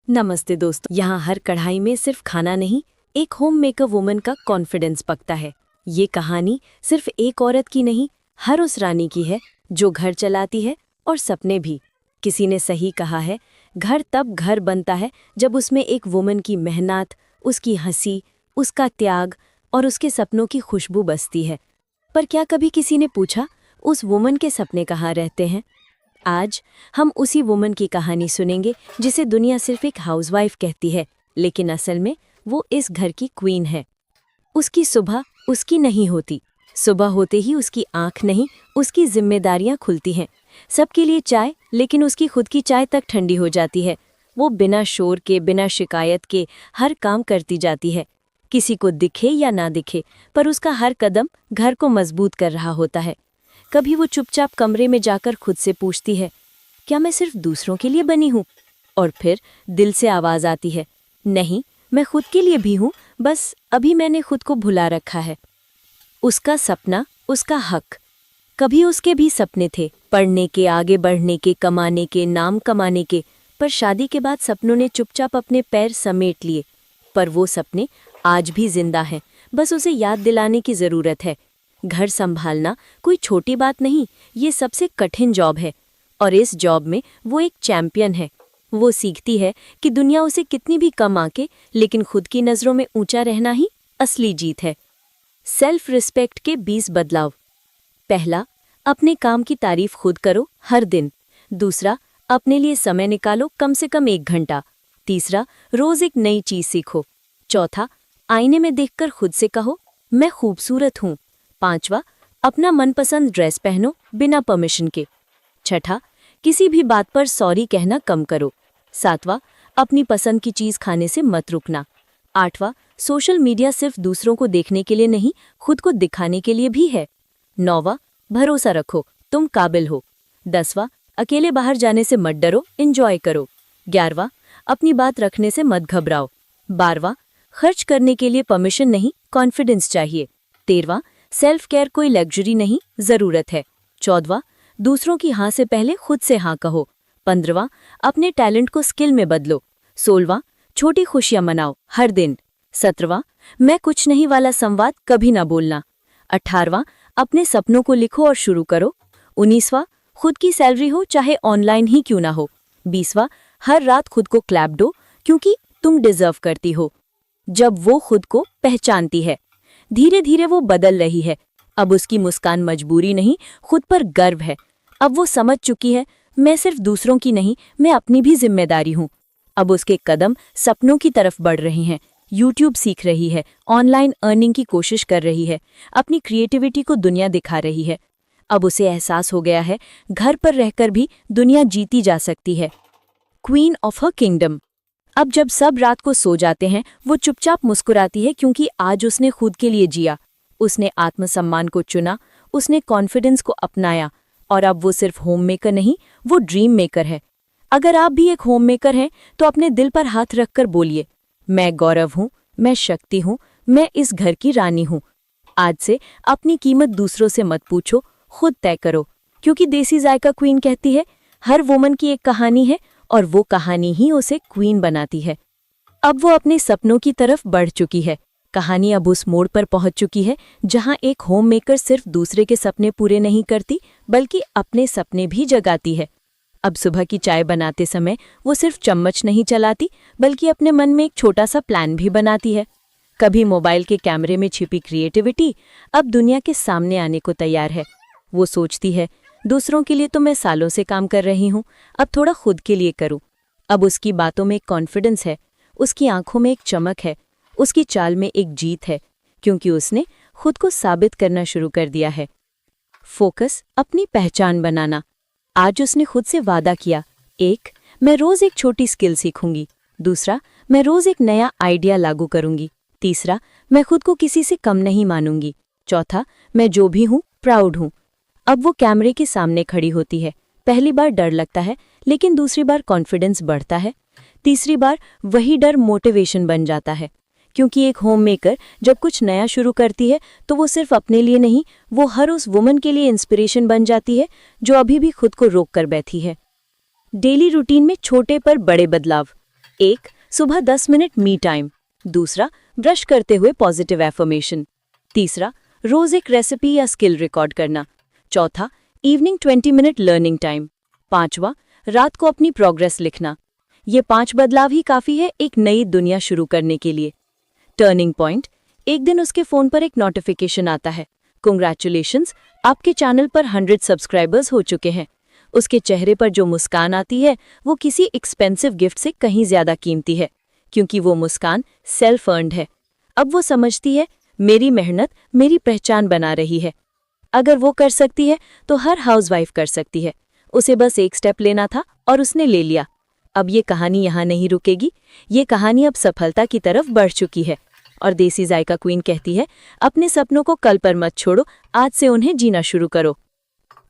नमस्ते दोस्तों। यहाँ हर कढ़ाई में सिर्फ खाना नहीं, एक होम मेकर वुमन का कॉन्फिडेंस पकता है। ये कहानी सिर्फ एक औरत की नहीं, हर उस रानी की है जो घर चलाती है और सपने भी। किसी ने सही कहा है, घर तब घर बनता है जब उसमें एक वुमन की मेहनत, उसकी हंसी, उसका त्याग और उसके सपनों की खुशबू बसती है। पर क्या कभी किसी ने पूछा, उस वुमन के सपने कहाँ रहते हैं? आज हम उसी वुमन की कहानी सुनेंगे जिसे दुनिया सिर्फ एक हाउसवाइफ कहती है, लेकिन असल में वो इस घर की क्वीन है। उसकी सुबह उसकी नहीं होती, सुबह होते ही उसकी आंख नहीं, उसकी जिम्मेदारियां खुलती हैं। सबके लिए चाय, लेकिन उसकी खुद की चाय तक ठंडी हो जाती है। वो बिना शोर के, बिना शिकायत के हर काम करती जाती है, किसी को दिखे या ना दिखे, पर उसका हर कदम घर को मजबूत कर रहा होता है। कभी वो चुपचाप कमरे में जाकर खुद से पूछती है, क्या मैं सिर्फ दूसरों के लिए बनी हूँ? और फिर दिल से आवाज आती है, नहीं, मैं खुद के लिए भी हूँ, बस अभी मैंने खुद को भुला रखा है। उसका सपना, उसका हक। कभी उसके भी सपने थे, पढ़ने के, आगे बढ़ने के, कमाने के, नाम कमाने के, पर शादी के बाद सपनों ने चुपचाप अपने पैर समेट लिए। पर वो सपने आज भी जिंदा हैं, बस उसे याद दिलाने की जरूरत है। घर संभालना कोई छोटी बात नहीं, ये सबसे कठिन जॉब है, और इस जॉब में वो एक चैंपियन है। वो सीखती है कि दुनिया उसे कितनी भी कम आके, लेकिन खुद की नज़रों में ऊंचा रहना ही असली जीत है। सेल्फ रिस्पेक्ट के 20 बदलाव। पहला, अपने काम की तारीफ खुद करो हर दिन। दूसरा, अपने लिए समय निकालो, कम से कम 1 घंटा। तीसरा, रोज एक नई चीज सीखो। चौथा, आईने में देखकर खुद से कहो, मैं खूबसूरत हूँ। पांचवा, अपना मनपसंद ड्रेस पहनो बिना परमिशन के। छठा, किसी भी बात पर सॉरी कहना कम करो। सातवां, अपनी पसंद की चीज खाने से मत रुकना। आठवां, सोशल मीडिया सिर्फ दूसरों को देखने के लिए नहीं, खुद को दिखाने के लिए भी है। नौवां, भरोसा रखो, तुम काबिल हो। 10वां, अकेले बाहर जाने से मत डरो, एंजॉय करो। 11वां, अपनी बात रखने से मत घबराओ। 12वां, खर्च करने के लिए परमिशन नहीं, कॉन्फिडेंस चाहिए। 13वां, सेल्फ केयर कोई लग्जरी नहीं, जरूरत है। 14वां, दूसरों की हाँ से पहले खुद से हाँ कहो। 15वां, अपने टैलेंट को स्किल में बदलो। 16वां, छोटी खुशियां मनाओ हर दिन। 17वां, मैं कुछ नहीं वाला संवाद कभी ना बोलना। 18वां, अपने सपनों को लिखो और शुरू करो। 19वां, खुद की सैलरी हो चाहे ऑनलाइन ही क्यों ना हो। 20वां, हर रात खुद को क्लैप दो, क्योंकि तुम डिजर्व करती हो। जब वो खुद को पहचानती है, धीरे धीरे वो बदल रही है। अब उसकी मुस्कान मजबूरी नहीं, खुद पर गर्व है। अब वो समझ चुकी है, मैं सिर्फ दूसरों की नहीं, मैं अपनी भी जिम्मेदारी हूँ। अब उसके कदम सपनों की तरफ बढ़ रहे हैं। यूट्यूब सीख रही है, ऑनलाइन अर्निंग की कोशिश कर रही है, अपनी क्रिएटिविटी को दुनिया दिखा रही है। अब उसे एहसास हो गया है, घर पर रहकर भी दुनिया जीती जा सकती है। Queen of her kingdom. अब जब सब रात को सो जाते हैं, वो चुपचाप मुस्कुराती है, क्योंकि आज उसने खुद के लिए जिया। उसने आत्मसम्मान को चुना, उसने कॉन्फिडेंस को अपनाया, और अब वो सिर्फ होम मेकर नहीं, वो ड्रीम मेकर है। अगर आप भी एक होम मेकर हैं, तो अपने दिल पर हाथ रखकर बोलिए, मैं गौरव हूँ, मैं शक्ति हूँ, मैं इस घर की रानी हूँ। आज से अपनी कीमत दूसरों से मत पूछो, खुद तय करो, क्योंकि देसी जायका क्वीन कहती है, हर वुमन की एक कहानी है, और वो कहानी ही उसे क्वीन बनाती है। अब वो अपने सपनों की तरफ बढ़ चुकी है। कहानी अब उस मोड़ पर पहुंच चुकी है जहां एक होम मेकर सिर्फ दूसरे के सपने पूरे नहीं करती, बल्कि अपने सपने भी जगाती है। अब सुबह की चाय बनाते समय वो सिर्फ चम्मच नहीं चलाती, बल्कि अपने मन में एक छोटा सा प्लान भी बनाती है। कभी मोबाइल के कैमरे में छिपी क्रिएटिविटी अब दुनिया के सामने आने को तैयार है। वो सोचती है, दूसरों के लिए तो मैं सालों से काम कर रही हूँ, अब थोड़ा खुद के लिए करूँ। अब उसकी बातों में एक कॉन्फिडेंस है, उसकी आंखों में एक चमक है, उसकी चाल में एक जीत है, क्योंकि उसने खुद को साबित करना शुरू कर दिया है। फोकस, अपनी पहचान बनाना। आज उसने खुद से वादा किया, 1, मैं रोज एक छोटी स्किल सीखूंगी। दूसरा, मैं रोज एक नया आइडिया लागू करूंगी। तीसरा, मैं खुद को किसी से कम नहीं मानूंगी। चौथा, मैं जो भी हूँ प्राउड हूँ। अब वो कैमरे के सामने खड़ी होती है। पहली बार डर लगता है, लेकिन दूसरी बार कॉन्फिडेंस बढ़ता है। तीसरी बार वही डर मोटिवेशन बन जाता है, क्योंकि एक होम मेकर जब कुछ नया शुरू करती है, तो वो सिर्फ अपने लिए नहीं, वो हर उस वुमन के लिए इंस्पिरेशन बन जाती है जो अभी भी खुद को रोक कर बैठी है। डेली रूटीन में छोटे पर बड़े बदलाव। एक, सुबह 10 मिनट मी टाइम। दूसरा, ब्रश करते हुए पॉजिटिव एफर्मेशन। तीसरा, रोज एक रेसिपी या स्किल रिकॉर्ड करना। चौथा, इवनिंग 20 मिनट लर्निंग टाइम। पांचवा, रात को अपनी प्रोग्रेस लिखना। ये 5 बदलाव ही काफी है एक नई दुनिया शुरू करने के लिए। टर्निंग पॉइंट, एक दिन उसके फोन पर एक नोटिफिकेशन आता है, कांग्रेचुलेशंस, आपके चैनल पर 100 सब्सक्राइबर्स हो चुके हैं। उसके चेहरे पर जो मुस्कान आती है वो किसी एक्सपेंसिव गिफ्ट से कहीं ज्यादा कीमती है, क्योंकि वो मुस्कान सेल्फ अर्न्ड है। अब वो समझती है मेरी मेहनत मेरी पहचान बना रही है। अगर वो कर सकती है तो हर हाउसवाइफ कर सकती है। उसे बस एक स्टेप लेना था और उसने ले लिया। अब ये कहानी यहाँ नहीं रुकेगी, ये कहानी अब सफलता की तरफ बढ़ चुकी है। और देसी जायका क्वीन कहती है, अपने सपनों को कल पर मत छोड़ो, आज से उन्हें जीना शुरू करो।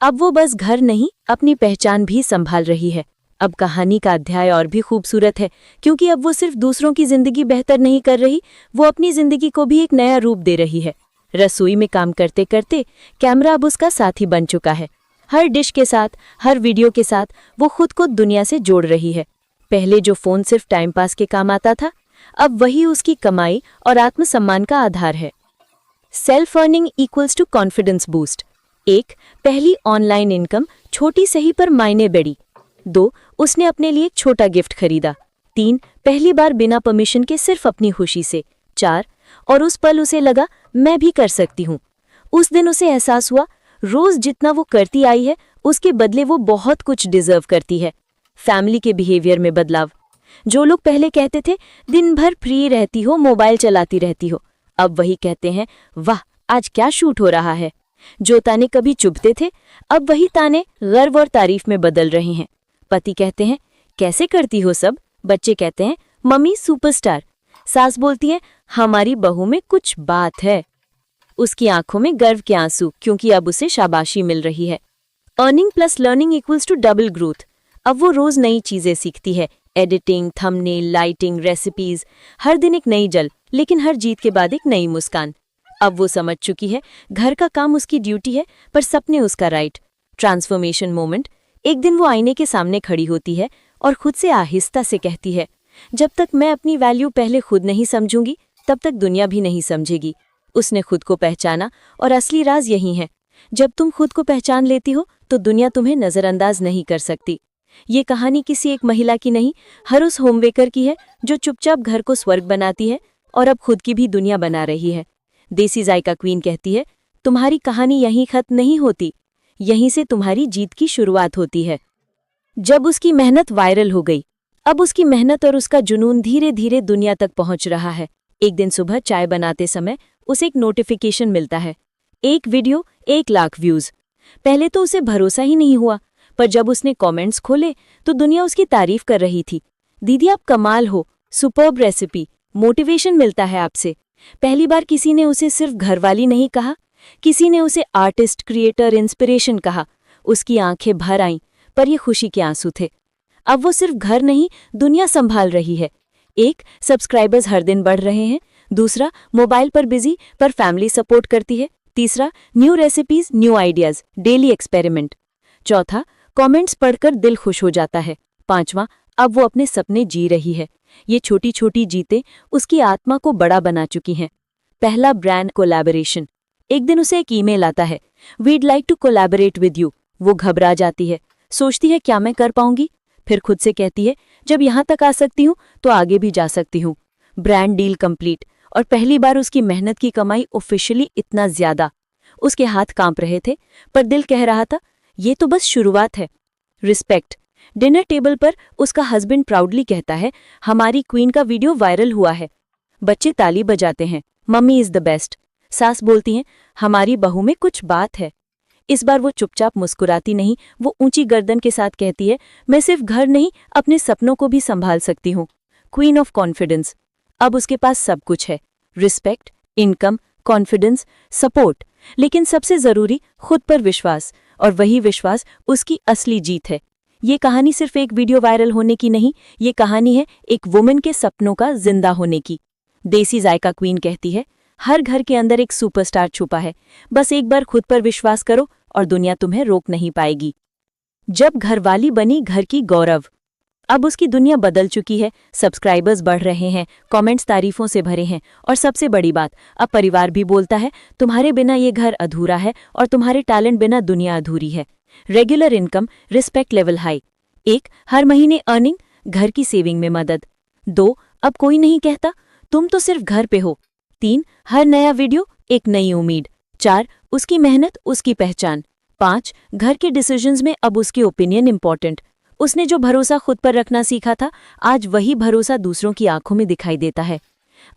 अब वो बस घर नहीं, अपनी पहचान भी संभाल रही है। अब कहानी का अध्याय और भी खूबसूरत है, क्योंकि अब वो सिर्फ दूसरों की जिंदगी बेहतर नहीं कर रही, वो अपनी जिंदगी को भी एक नया रूप दे रही है। रसोई में काम करते करते कैमरा अब उसका साथी बन चुका है। हर डिश के साथ, हर वीडियो के साथ वो खुद को दुनिया से जोड़ रही है। पहले जो फोन सिर्फ टाइम पास के काम आता था, अब वही उसकी कमाई और आत्मसम्मान का आधार है। Self earning equals to confidence boost. 1, पहली ऑनलाइन इनकम, छोटी सही पर मायने बड़ी। 2, उसने अपने लिए एक छोटा गिफ्ट खरीदा। 3, पहली बार बिना परमिशन के सिर्फ अपनी खुशी से। 4, और उस पल उसे लगा मैं भी कर सकती हूँ। उस दिन उसे एहसास हुआ रोज जितना वो करती आई है उसके बदले वो बहुत कुछ डिजर्व करती है। फैमिली के बिहेवियर में बदलाव। जो लोग पहले कहते थे दिन भर फ्री रहती हो, मोबाइल चलाती रहती हो, अब वही कहते हैं वाह आज क्या शूट हो रहा है। जो ताने कभी चुभते थे अब वही ताने गर्व और तारीफ में बदल रहे हैं। पति कहते हैं कैसे करती हो सब, बच्चे कहते हैं मम्मी सुपरस्टार। सास बोलती है हमारी बहू में कुछ बात है। उसकी आंखों में गर्व के आंसू, क्योंकि अब उसे शाबाशी मिल रही है। Earning plus learning equals to double growth. अब वो रोज नई चीजें सीखती है, एडिटिंग, थंबनेल, लाइटिंग, रेसिपीज, हर दिन एक नई जल, लेकिन हर जीत के बाद एक नई मुस्कान। अब वो समझ चुकी है घर का काम उसकी ड्यूटी है पर सपने उसका राइट। Transformation moment. एक दिन वो आईने के सामने खड़ी होती है और खुद से आहिस्ता से कहती है जब तक मैं अपनी वैल्यू पहले खुद नहीं समझूंगी तब तक दुनिया भी नहीं समझेगी। उसने खुद को पहचाना और असली राज यही है, जब तुम खुद को पहचान लेती हो तो दुनिया तुम्हें नजरअंदाज नहीं कर सकती। ये कहानी किसी एक महिला की नहीं, हर उस होममेकर की है जो चुपचाप घर को स्वर्ग बनाती है और अब खुद की भी दुनिया बना रही है। देसी जायका क्वीन कहती है तुम्हारी कहानी यहीं खत्म नहीं होती, यहीं से तुम्हारी जीत की शुरुआत होती है। जब उसकी मेहनत वायरल हो गई, अब उसकी मेहनत और उसका जुनून धीरे धीरे दुनिया तक पहुंच रहा है। एक दिन सुबह चाय बनाते समय उसे एक नोटिफिकेशन मिलता है, एक वीडियो 1 लाख व्यूज। पहले तो उसे भरोसा ही नहीं हुआ, पर जब उसने कमेंट्स खोले तो दुनिया उसकी तारीफ कर रही थी। दीदी आप कमाल हो, सुपर्ब रेसिपी, मोटिवेशन मिलता है आपसे। पहली बार किसी ने उसे सिर्फ घरवाली नहीं कहा, किसी ने उसे आर्टिस्ट, क्रिएटर, इंस्पिरेशन कहा। उसकी आंखें भर आईं, पर ये खुशी के आंसू थे। अब वो सिर्फ घर नहीं दुनिया संभाल रही है। 1, सब्सक्राइबर्स हर दिन बढ़ रहे हैं। दूसरा, मोबाइल पर बिजी पर फैमिली सपोर्ट करती है। तीसरा, new recipes, new ideas, daily experiment. चौथा, कमेंट्स पढ़कर दिल खुश हो जाता है। पांचवा, अब वो अपने सपने जी रही है। ये छोटी छोटी जीतें उसकी आत्मा को बड़ा बना चुकी हैं। पहला, ब्रांड कोलैबोरेशन। एक दिन उसे एक ईमेल आता है, we'd like to collaborate with you. वो घबरा जाती है, सोचती है क्या मैं कर पाऊंगी, फिर खुद से कहती है जब यहाँ तक आ सकती हूँ तो आगे भी जा सकती हूँ। ब्रांड डील कंप्लीट, और पहली बार उसकी मेहनत की कमाई ऑफिशियली इतना ज्यादा। उसके हाथ कांप रहे थे, पर दिल कह रहा था ये तो बस शुरुआत है। रिस्पेक्ट। डिनर टेबल पर उसका हस्बैंड प्राउडली कहता है हमारी क्वीन का वीडियो वायरल हुआ है। बच्चे ताली बजाते हैं, मम्मी इज द बेस्ट। सास बोलती हैं हमारी बहू में कुछ बात है। इस बार वो चुपचाप मुस्कुराती नहीं, वो ऊंची गर्दन के साथ कहती है मैं सिर्फ घर नहीं अपने सपनों को भी संभाल सकती हूँ। Queen of confidence. अब उसके पास सब कुछ है, रिस्पेक्ट, इनकम, कॉन्फिडेंस, सपोर्ट, लेकिन सबसे जरूरी खुद पर विश्वास, और वही विश्वास उसकी असली जीत है। ये कहानी सिर्फ एक वीडियो वायरल होने की नहीं, ये कहानी है एक वुमेन के सपनों का जिंदा होने की। देसी जायका क्वीन कहती है हर घर के अंदर एक सुपरस्टार छुपा है, बस एक बार खुद पर विश्वास करो और दुनिया तुम्हें रोक नहीं पाएगी। जब घरवाली बनी घर की गौरव। अब उसकी दुनिया बदल चुकी है, सब्सक्राइबर्स बढ़ रहे हैं, कमेंट्स तारीफों से भरे हैं और सबसे बड़ी बात, अब परिवार भी बोलता है तुम्हारे बिना ये घर अधूरा है और तुम्हारे टैलेंट बिना दुनिया अधूरी है। Regular income, respect level high. 1. हर महीने अर्निंग, घर की सेविंग में मदद। 2. अब कोई नहीं कहता तुम तो सिर्फ घर पे हो। 3. हर नया वीडियो एक नई उम्मीद। 4. उसकी मेहनत, उसकी पहचान। 5. घर के डिसीजंस में अब उसके ओपिनियन इंपॉर्टेंट। उसने जो भरोसा खुद पर रखना सीखा था, आज वही भरोसा दूसरों की आंखों में दिखाई देता है।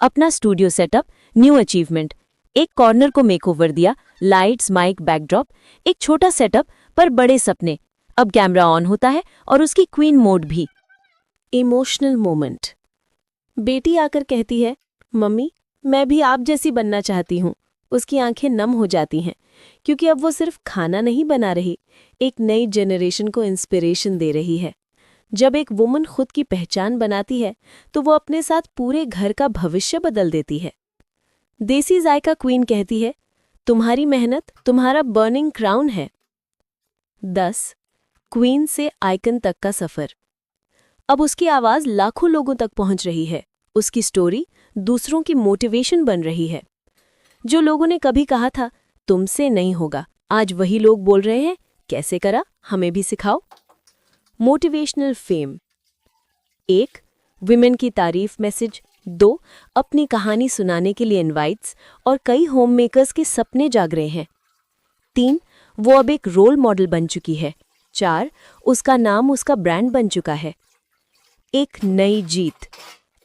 अपना स्टूडियो सेटअप, न्यू अचीवमेंट। एक कॉर्नर को मेकओवर दिया, लाइट्स, माइक, बैकड्रॉप। एक छोटा सेटअप पर बड़े सपने। अब कैमरा ऑन होता है और उसकी क्वीन मोड भी। Emotional moment. बेटी आकर कहती है, मम्मी मैं भी आप जैसी बनना चाहती हूँ। उसकी आंखें नम हो जाती हैं, क्योंकि अब वो सिर्फ खाना नहीं बना रही, एक नई जनरेशन को इंस्पिरेशन दे रही है। जब एक वुमन खुद की पहचान बनाती है, तो वो अपने साथ पूरे घर का भविष्य बदल देती है। देसी जायका क्वीन कहती है, तुम्हारी मेहनत तुम्हारा बर्निंग क्राउन है। 10. क्वीन से आइकन तक का सफर। अब उसकी आवाज लाखों लोगों तक पहुंच रही है। उसकी स्टोरी दूसरों की मोटिवेशन बन रही है। जो लोगों ने कभी कहा था तुमसे नहीं होगा, आज वही लोग बोल रहे हैं कैसे करा, हमें भी सिखाओ। Motivational fame. 1. विमेन की तारीफ मैसेज। 2. अपनी कहानी सुनाने के लिए इनवाइट्स और कई होम मेकर्स के सपने जाग रहे हैं। 3. वो अब एक रोल मॉडल बन चुकी है। 4. उसका नाम उसका ब्रांड बन चुका है। एक नई जीत।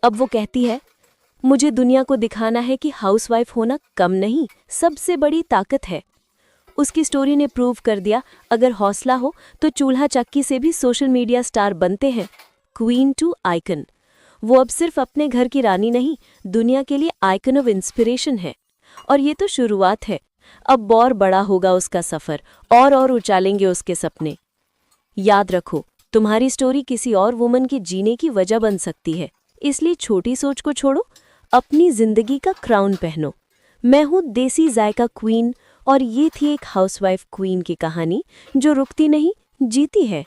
अब वो कहती है, मुझे दुनिया को दिखाना है कि हाउसवाइफ होना कम नहीं, सबसे बड़ी ताकत है। उसकी स्टोरी ने प्रूव कर दिया, अगर हौसला हो तो चूल्हा चक्की से भी सोशल मीडिया स्टार बनते हैं। Queen to icon. वो अब सिर्फ अपने घर की रानी नहीं, दुनिया के लिए आइकन ऑफ इंस्पिरेशन है। और ये तो शुरुआत है, अब और बड़ा होगा उसका सफर, और उछालेंगे उसके सपने। याद रखो, तुम्हारी स्टोरी किसी और वुमन के जीने की वजह बन सकती है, इसलिए छोटी सोच को छोड़ो, अपनी जिंदगी का क्राउन पहनो। मैं हूँ देसी जायका क्वीन और ये थी एक हाउसवाइफ क्वीन की कहानी जो रुकती नहीं, जीती है।